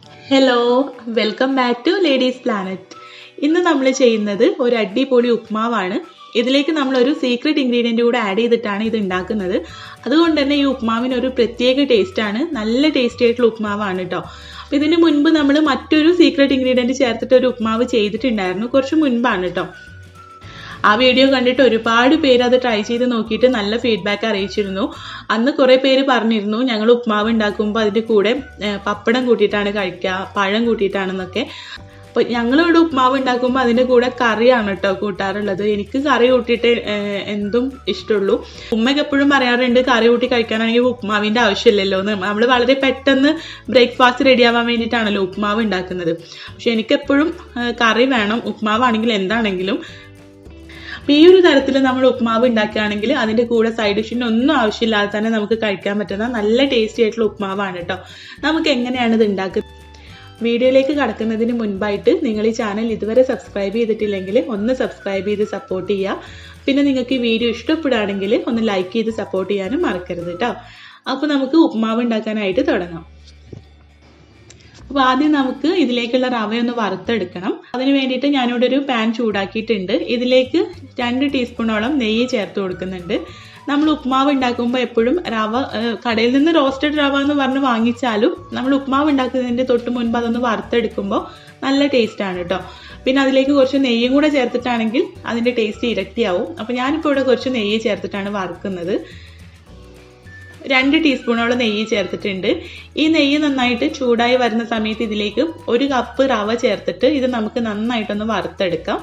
Hello, welcome back to ladies planet. ഇന്ന് നമ്മൾ ചെയ്യുന്നത് ഒരു അടിപൊളി ഉപ്മാവാണ്. ഇതിലേക്ക് നമ്മളൊരു സീക്രട്ട് ഇൻഗ്രീഡിയൻറ്റ് കൂടെ ആഡ് ചെയ്തിട്ടാണ് ഇത് ഉണ്ടാക്കുന്നത്. അതുകൊണ്ട് തന്നെ ഈ ഉപ്മാവിന് ഒരു പ്രത്യേക ടേസ്റ്റാണ്. നല്ല ടേസ്റ്റി ആയിട്ടുള്ള ഉപ്മാവാണ് കേട്ടോ. അപ്പോൾ ഇതിന് മുൻപ് നമ്മൾ മറ്റൊരു സീക്രട്ട് ഇൻഗ്രീഡിയൻറ്റ് ചേർത്തിട്ട് ഒരു ഉപ്മാവ് ചെയ്തിട്ടുണ്ടായിരുന്നു, കുറച്ച് മുൻപാണ് കേട്ടോ. ആ വീഡിയോ കണ്ടിട്ട് ഒരുപാട് പേര് അത് ട്രൈ ചെയ്ത് നോക്കിയിട്ട് നല്ല ഫീഡ്ബാക്ക് അറിയിച്ചിരുന്നു. അന്ന് കുറേ പേര് പറഞ്ഞിരുന്നു ഞങ്ങൾ ഉപ്മാവ് ഉണ്ടാക്കുമ്പോൾ അതിൻ്റെ കൂടെ പപ്പടം കൂട്ടിയിട്ടാണ് കഴിക്കുക, പഴം കൂട്ടിയിട്ടാണെന്നൊക്കെ. അപ്പോൾ ഞങ്ങളിവിടെ ഉപ്മാവ് ഉണ്ടാക്കുമ്പോൾ അതിൻ്റെ കൂടെ കറിയാണ് കേട്ടോ കൂട്ടാറുള്ളത്. എനിക്ക് കറി കൂട്ടിയിട്ട് എന്തും ഇഷ്ടമുള്ളൂ. ഉമ്മയൊക്കെ എപ്പോഴും പറയാറുണ്ട് കറി കൂട്ടി കഴിക്കാനാണെങ്കിൽ ഉപ്മാവിൻ്റെ ആവശ്യമില്ലല്ലോ എന്ന്. നമ്മൾ വളരെ പെട്ടെന്ന് ബ്രേക്ക്ഫാസ്റ്റ് റെഡിയാവാൻ വേണ്ടിയിട്ടാണല്ലോ ഉപ്മാവ് ഉണ്ടാക്കുന്നത്. പക്ഷെ എനിക്കെപ്പോഴും കറി വേണം, ഉപ്മാവാണെങ്കിൽ എന്താണെങ്കിലും. അപ്പോൾ ഈ ഒരു തരത്തിൽ നമ്മൾ ഉപ്മാവ് ഉണ്ടാക്കുകയാണെങ്കിൽ അതിൻ്റെ കൂടെ സൈഡ് ഡിഷിന് ഒന്നും ആവശ്യമില്ലാതെ തന്നെ നമുക്ക് കഴിക്കാൻ പറ്റുന്ന നല്ല ടേസ്റ്റി ആയിട്ടുള്ള ഉപ്മാവാണ് കേട്ടോ. നമുക്ക് എങ്ങനെയാണ് ഇത് ഉണ്ടാക്കുന്നത്? വീഡിയോയിലേക്ക് കടക്കുന്നതിന് മുൻപായിട്ട് നിങ്ങൾ ഈ ചാനൽ ഇതുവരെ സബ്സ്ക്രൈബ് ചെയ്തിട്ടില്ലെങ്കിൽ ഒന്ന് സബ്സ്ക്രൈബ് ചെയ്ത് സപ്പോർട്ട് ചെയ്യുക. പിന്നെ നിങ്ങൾക്ക് ഈ വീഡിയോ ഇഷ്ടപ്പെടുകയാണെങ്കിൽ ഒന്ന് ലൈക്ക് ചെയ്ത് സപ്പോർട്ട് ചെയ്യാനും മറക്കരുത് കേട്ടോ. അപ്പോൾ നമുക്ക് ഉപ്മാവ് ഉണ്ടാക്കാനായിട്ട് തുടങ്ങാം. അപ്പോൾ ആദ്യം നമുക്ക് ഇതിലേക്കുള്ള റവയൊന്ന് വറുത്തെടുക്കണം. അതിന് വേണ്ടിയിട്ട് ഞാനിവിടെ ഒരു പാൻ ചൂടാക്കിയിട്ടുണ്ട്. ഇതിലേക്ക് 2 ടീസ്പൂണോളം നെയ്യ് ചേർത്ത് കൊടുക്കുന്നുണ്ട്. നമ്മൾ ഉപ്മാവ് ഉണ്ടാക്കുമ്പോൾ എപ്പോഴും റവ കടയിൽ നിന്ന് റോസ്റ്റഡ് റവ എന്ന് പറഞ്ഞ് വാങ്ങിച്ചാലും നമ്മൾ ഉപ്മാവ് ഉണ്ടാക്കുന്നതിൻ്റെ തൊട്ട് മുൻപ് അതൊന്ന് വറുത്തെടുക്കുമ്പോൾ നല്ല ടേസ്റ്റാണ് കേട്ടോ. പിന്നെ അതിലേക്ക് കുറച്ച് നെയ്യും കൂടെ ചേർത്തിട്ടാണെങ്കിൽ അതിൻ്റെ ടേസ്റ്റ് ഇരട്ടിയാവും. അപ്പോൾ ഞാനിപ്പോൾ ഇവിടെ കുറച്ച് നെയ്യ് ചേർത്തിട്ടാണ് വറുക്കുന്നത്. 2 ടീസ്പൂണോളം നെയ്യ് ചേർത്തിട്ടുണ്ട്. ഈ നെയ്യ് നന്നായിട്ട് ചൂടായി വരുന്ന സമയത്ത് ഇതിലേക്ക് 1 കപ്പ് റവ ചേർത്തിട്ട് ഇത് നമുക്ക് നന്നായിട്ടൊന്ന് വറുത്തെടുക്കാം.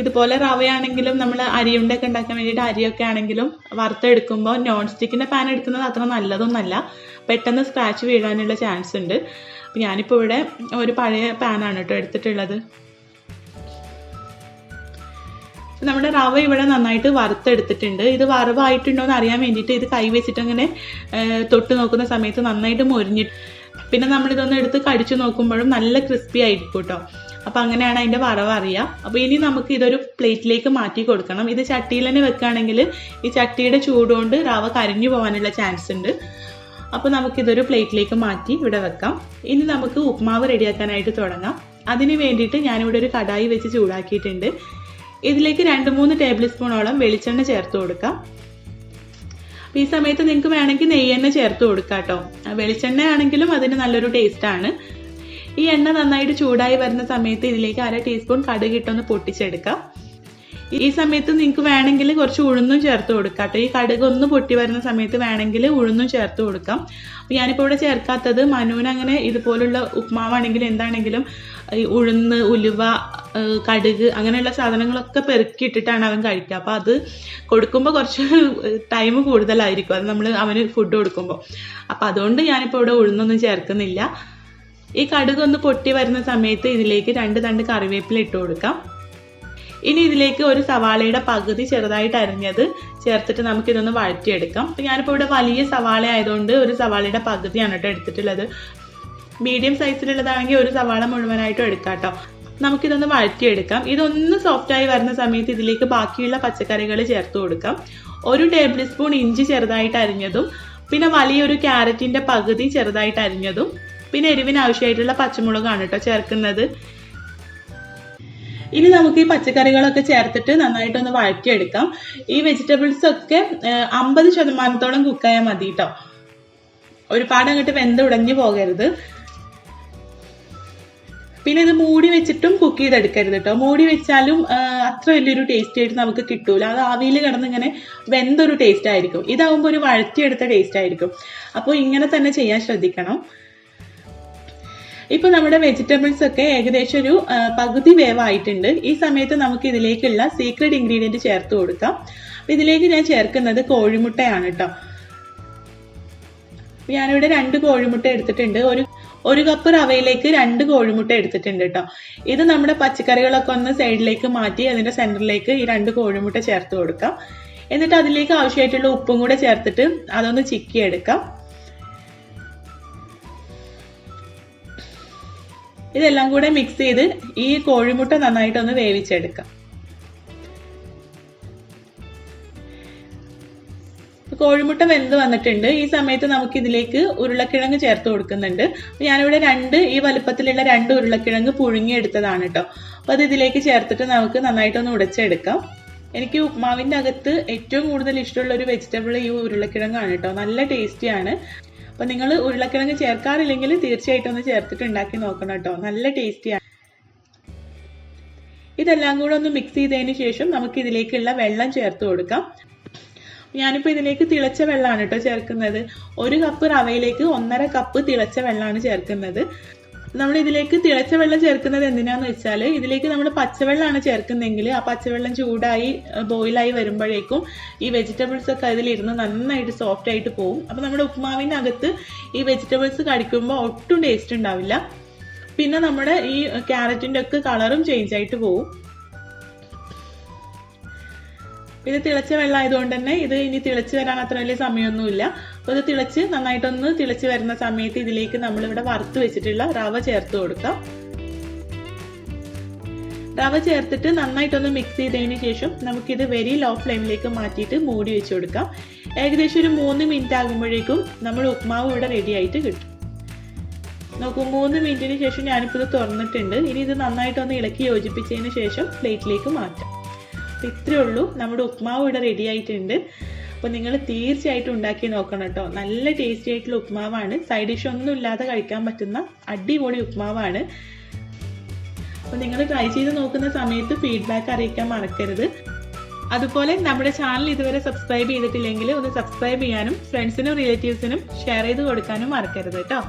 ഇതുപോലെ റവയാണെങ്കിലും നമ്മൾ അരിയുണ്ടൊക്കെ ഉണ്ടാക്കാൻ വേണ്ടിയിട്ട് അരിയൊക്കെ ആണെങ്കിലും വറുത്തെടുക്കുമ്പോൾ നോൺ സ്റ്റിക്കിൻ്റെ പാൻ എടുക്കുന്നത് അത്ര നല്ലതൊന്നല്ല. പെട്ടെന്ന് സ്ക്രാച്ച് വീഴാനുള്ള ചാൻസ് ഉണ്ട്. അപ്പം ഞാനിപ്പോൾ ഇവിടെ ഒരു പഴയ പാനാണ് കേട്ടോ എടുത്തിട്ടുള്ളത്. നമ്മുടെ റവ ഇവിടെ നന്നായിട്ട് വറുത്തെടുത്തിട്ടുണ്ട്. ഇത് വറവായിട്ടുണ്ടോ എന്ന് അറിയാൻ വേണ്ടിയിട്ട് ഇത് കൈ വെച്ചിട്ട് അങ്ങനെ തൊട്ട് നോക്കുന്ന സമയത്ത് നന്നായിട്ട് മൊരിഞ്ഞിട്ട് പിന്നെ നമ്മളിതൊന്ന് എടുത്ത് കടിച്ചു നോക്കുമ്പോഴും നല്ല ക്രിസ്പി ആയിരിക്കും കേട്ടോ. അപ്പം അങ്ങനെയാണ് അതിൻ്റെ വറവ് അറിയുക. അപ്പോൾ ഇനി നമുക്ക് ഇതൊരു പ്ലേറ്റിലേക്ക് മാറ്റി കൊടുക്കണം. ഇത് ചട്ടിയിൽ തന്നെ വെക്കുകയാണെങ്കിൽ ഈ ചട്ടിയുടെ ചൂടുകൊണ്ട് റവ കരിഞ്ഞു പോകാനുള്ള ചാൻസ് ഉണ്ട്. അപ്പോൾ നമുക്കിതൊരു പ്ലേറ്റിലേക്ക് മാറ്റി ഇവിടെ വെക്കാം. ഇനി നമുക്ക് ഉപ്മാവ് റെഡിയാക്കാനായിട്ട് തുടങ്ങാം. അതിന് വേണ്ടിയിട്ട് ഞാനിവിടെ ഒരു കടായി വെച്ച് ചൂടാക്കിയിട്ടുണ്ട്. ഇതിലേക്ക് 2-3 ടേബിൾ സ്പൂണോളം വെളിച്ചെണ്ണ ചേർത്ത് കൊടുക്കാം. ഈ സമയത്ത് നിങ്ങൾക്ക് വേണമെങ്കിൽ നെയ്യെണ്ണ ചേർത്ത് കൊടുക്കാം കേട്ടോ. വെളിച്ചെണ്ണ ആണെങ്കിലും അതിന് നല്ലൊരു ടേസ്റ്റാണ്. ഈ എണ്ണ നന്നായിട്ട് ചൂടായി വരുന്ന സമയത്ത് ഇതിലേക്ക് 1/2 ടീസ്പൂൺ കടുക് ഇട്ടൊന്ന് പൊട്ടിച്ചെടുക്കാം. ഈ സമയത്ത് നിങ്ങൾക്ക് വേണമെങ്കിൽ കുറച്ച് ഉഴുന്നും ചേർത്ത് കൊടുക്കാം കേട്ടോ. ഈ കടുക് ഒന്ന് പൊട്ടി വരുന്ന സമയത്ത് വേണമെങ്കിൽ ഉഴുന്നും ചേർത്ത് കൊടുക്കാം. അപ്പോൾ ഞാനിപ്പോൾ ഇവിടെ ചേർക്കാത്തത് മനുവിന് അങ്ങനെ ഇതുപോലുള്ള ഉപ്മാവാണെങ്കിലും എന്താണെങ്കിലും ഈ ഉഴുന്ന്, ഉലുവ, കടുക് അങ്ങനെയുള്ള സാധനങ്ങളൊക്കെ പെറുക്കിയിട്ടിട്ടാണ് അവൻ കഴിക്കുക. അപ്പോൾ അത് കൊടുക്കുമ്പോൾ കുറച്ച് ടൈം കൂടുതലായിരിക്കും അത് നമ്മൾ അവന് ഫുഡ് കൊടുക്കുമ്പോൾ. അപ്പോൾ അതുകൊണ്ട് ഞാനിപ്പോൾ ഇവിടെ ഉഴുന്നൊന്നും ചേർക്കുന്നില്ല. ഈ കടുക് ഒന്ന് പൊട്ടി വരുന്ന സമയത്ത് ഇതിലേക്ക് 2 തണ്ട് കറിവേപ്പില ഇട്ട് കൊടുക്കാം. ഇനി ഇതിലേക്ക് ഒരു സവാളയുടെ പകുതി ചെറുതായിട്ട് അരിഞ്ഞത് ചേർത്തിട്ട് നമുക്കിതൊന്ന് വഴറ്റിയെടുക്കാം. അപ്പോൾ ഞാനിപ്പോൾ ഇവിടെ വലിയ സവാള ആയതുകൊണ്ട് ഒരു സവാളയുടെ പകുതിയാണ് കേട്ടോ എടുത്തിട്ടുള്ളത്. മീഡിയം സൈസിലുള്ളതാണെങ്കിൽ ഒരു സവാള മുഴുവനായിട്ടും എടുക്കാം കേട്ടോ. നമുക്കിതൊന്ന് വഴറ്റിയെടുക്കാം. ഇതൊന്ന് സോഫ്റ്റായി വരുന്ന സമയത്ത് ഇതിലേക്ക് ബാക്കിയുള്ള പച്ചക്കറികൾ ചേർത്ത് കൊടുക്കാം. 1 ടേബിൾ സ്പൂൺ ഇഞ്ചി ചെറുതായിട്ട് അരിഞ്ഞതും, പിന്നെ വലിയൊരു ക്യാരറ്റിൻ്റെ പകുതി ചെറുതായിട്ട് അരിഞ്ഞതും, പിന്നെ എരിവിന് ആവശ്യമായിട്ടുള്ള പച്ചമുളകാണ് കേട്ടോ ചേർക്കുന്നത്. ഇനി നമുക്ക് ഈ പച്ചക്കറികളൊക്കെ ചേർത്തിട്ട് നന്നായിട്ടൊന്ന് വഴറ്റിയെടുക്കാം. ഈ വെജിറ്റബിൾസ് ഒക്കെ 50% കുക്കായാൽ മതി കേട്ടോ. ഒരുപാട് അങ്ങോട്ട് വെന്ത് ഉടഞ്ഞു പോകരുത്. പിന്നെ ഇത് മൂടി വെച്ചിട്ടും കുക്ക് ചെയ്തെടുക്കരുത് കേട്ടോ. മൂടി വെച്ചാലും അത്ര വലിയൊരു ടേസ്റ്റ് ആയിട്ട് നമുക്ക് കിട്ടൂല. അത് ആവിയിൽ കിടന്ന് ഇങ്ങനെ വെന്തൊരു ടേസ്റ്റ് ആയിരിക്കും. ഇതാവുമ്പോൾ ഒരു വഴറ്റിയെടുത്ത ടേസ്റ്റ് ആയിരിക്കും. അപ്പോൾ ഇങ്ങനെ തന്നെ ചെയ്യാൻ ശ്രദ്ധിക്കണം. ഇപ്പോൾ നമ്മുടെ വെജിറ്റബിൾസ് ഒക്കെ ഏകദേശം ഒരു പകുതി വേവായിട്ടുണ്ട്. ഈ സമയത്ത് നമുക്ക് ഇതിലേക്കുള്ള സീക്രട്ട് ഇൻഗ്രീഡിയൻറ്റ് ചേർത്ത് കൊടുക്കാം. ഇതിലേക്ക് ഞാൻ ചേർക്കുന്നത് കോഴിമുട്ടയാണ് കേട്ടോ. ഞാനിവിടെ 2 കോഴിമുട്ട എടുത്തിട്ടുണ്ട്. ഒരു കപ്പ് റവയിലേക്ക് 2 കോഴിമുട്ട എടുത്തിട്ടുണ്ട് കേട്ടോ. ഇത് നമ്മുടെ പച്ചക്കറികളൊക്കെ ഒന്ന് സൈഡിലേക്ക് മാറ്റി അതിൻ്റെ സെൻറ്ററിലേക്ക് ഈ 2 കോഴിമുട്ട ചേർത്ത് കൊടുക്കാം. എന്നിട്ട് അതിലേക്ക് ആവശ്യമായിട്ടുള്ള ഉപ്പും കൂടെ ചേർത്തിട്ട് അതൊന്ന് ചിക്കിയെടുക്കാം. ഇതെല്ലാം കൂടെ മിക്സ് ചെയ്ത് ഈ കോഴിമുട്ട നന്നായിട്ടൊന്ന് വേവിച്ചെടുക്കാം. കോഴിമുട്ട വെന്ത് വന്നിട്ടുണ്ട്. ഈ സമയത്ത് നമുക്ക് ഇതിലേക്ക് ഉരുളക്കിഴങ്ങ് ചേർത്ത് കൊടുക്കുന്നുണ്ട്. ഞാനിവിടെ ഈ വലുപ്പത്തിലുള്ള 2 ഉരുളക്കിഴങ്ങ് പുഴുങ്ങിയെടുത്തതാണ് കേട്ടോ. അപ്പോൾ അത് ഇതിലേക്ക് ചേർത്തിട്ട് നമുക്ക് നന്നായിട്ടൊന്ന് ഉടച്ചെടുക്കാം. എനിക്ക് ഉപ്മാവിൻ്റെ അകത്ത് ഏറ്റവും കൂടുതൽ ഇഷ്ടമുള്ള ഒരു വെജിറ്റബിൾ ഈ ഉരുളക്കിഴങ്ങാണ് കേട്ടോ. നല്ല ടേസ്റ്റിയാണ്. അപ്പോൾ നിങ്ങൾ ഉരുളക്കിഴങ്ങ് ചേർക്കാറില്ലെങ്കിൽ തീർച്ചയായിട്ടും ഒന്ന് ചേർത്തിട്ട് ഉണ്ടാക്കി നോക്കണം കേട്ടോ. നല്ല ടേസ്റ്റിയാണ്. ഇതെല്ലാം കൂടെ ഒന്ന് മിക്സ് ചെയ്തതിന് ശേഷം നമുക്ക് ഇതിലേക്കുള്ള വെള്ളം ചേർത്ത് കൊടുക്കാം. ഞാനിപ്പോൾ ഇതിലേക്ക് തിളച്ച വെള്ളമാണ് കേട്ടോ ചേർക്കുന്നത്. 1 കപ്പ് റവയിലേക്ക് 1.5 കപ്പ് തിളച്ച വെള്ളമാണ് ചേർക്കുന്നത്. നമ്മൾ ഇതിലേക്ക് തിളച്ച വെള്ളം ചേർക്കുന്നത് എന്തിനാന്ന് വെച്ചാൽ ഇതിലേക്ക് നമ്മൾ പച്ചവെള്ളമാണ് ചേർക്കുന്നതെങ്കിൽ ആ പച്ചവെള്ളം ചൂടായി ബോയിലായി വരുമ്പോഴേക്കും ഈ വെജിറ്റബിൾസ് ഒക്കെ അതിലിരുന്ന് നന്നായിട്ട് സോഫ്റ്റ് ആയിട്ട് പോകും. അപ്പോൾ നമ്മുടെ ഉപ്മാവിൻ്റെ അകത്ത് ഈ വെജിറ്റബിൾസ് കടിക്കുമ്പോൾ ഒട്ടും ടേസ്റ്റ് ഉണ്ടാവില്ല. പിന്നെ നമ്മുടെ ഈ ക്യാരറ്റിൻ്റെ ഒക്കെ കളറും ചേഞ്ച് ആയിട്ട് പോകും. ഇത് തിളച്ച വെള്ളം ആയതുകൊണ്ട് തന്നെ ഇത് ഇനി തിളച്ച് വരാൻ അത്ര വലിയ സമയമൊന്നുമില്ല. അപ്പോൾ ഇത് നന്നായിട്ടൊന്ന് തിളച്ച് വരുന്ന സമയത്ത് ഇതിലേക്ക് നമ്മളിവിടെ വറുത്ത് വെച്ചിട്ടുള്ള റവ ചേർത്ത് കൊടുക്കാം. റവ ചേർത്തിട്ട് നന്നായിട്ടൊന്ന് മിക്സ് ചെയ്തതിന് ശേഷം നമുക്കിത് വെരി ലോ ഫ്ലെയിമിലേക്ക് മാറ്റിയിട്ട് മൂടി വെച്ച് കൊടുക്കാം. ഏകദേശം ഒരു 3 മിനിറ്റ് ആകുമ്പോഴേക്കും നമ്മൾ ഉപ്മാവ് ഇവിടെ റെഡി ആയിട്ട് കിട്ടും. നോക്കൂ, 3 മിനിറ്റിന് ശേഷം ഞാനിപ്പോൾ ഇത് തുറന്നിട്ടുണ്ട്. ഇനി ഇത് നന്നായിട്ടൊന്ന് ഇളക്കി യോജിപ്പിച്ചതിന് ശേഷം പ്ലേറ്റിലേക്ക് മാറ്റാം. ഇത്രയേ ഉള്ളൂ, നമ്മുടെ ഉപ്മാവ് ഇവിടെ റെഡി ആയിട്ടുണ്ട്. അപ്പോൾ നിങ്ങൾ തീർച്ചയായിട്ടും ഉണ്ടാക്കി നോക്കണം കേട്ടോ. നല്ല ടേസ്റ്റി ആയിട്ടുള്ള ഉപ്മാവാണ്. സൈഡ് ഡിഷ് ഒന്നും ഇല്ലാതെ കഴിക്കാൻ പറ്റുന്ന അടിപൊളി ഉപ്മാവാണ്. അപ്പോൾ നിങ്ങൾ ട്രൈ ചെയ്ത് നോക്കുന്ന സമയത്ത് ഫീഡ്ബാക്ക് അറിയിക്കാൻ മറക്കരുത്. അതുപോലെ നമ്മുടെ ചാനൽ ഇതുവരെ സബ്സ്ക്രൈബ് ചെയ്തിട്ടില്ലെങ്കിൽ ഒന്ന് സബ്സ്ക്രൈബ് ചെയ്യാനും ഫ്രണ്ട്സിനും റിലേറ്റീവ്സിനും ഷെയർ ചെയ്ത് കൊടുക്കാനും മറക്കരുത് കേട്ടോ.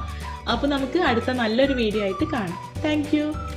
അപ്പോൾ നമുക്ക് അടുത്ത നല്ലൊരു വീഡിയോ ആയിട്ട് കാണാം. താങ്ക്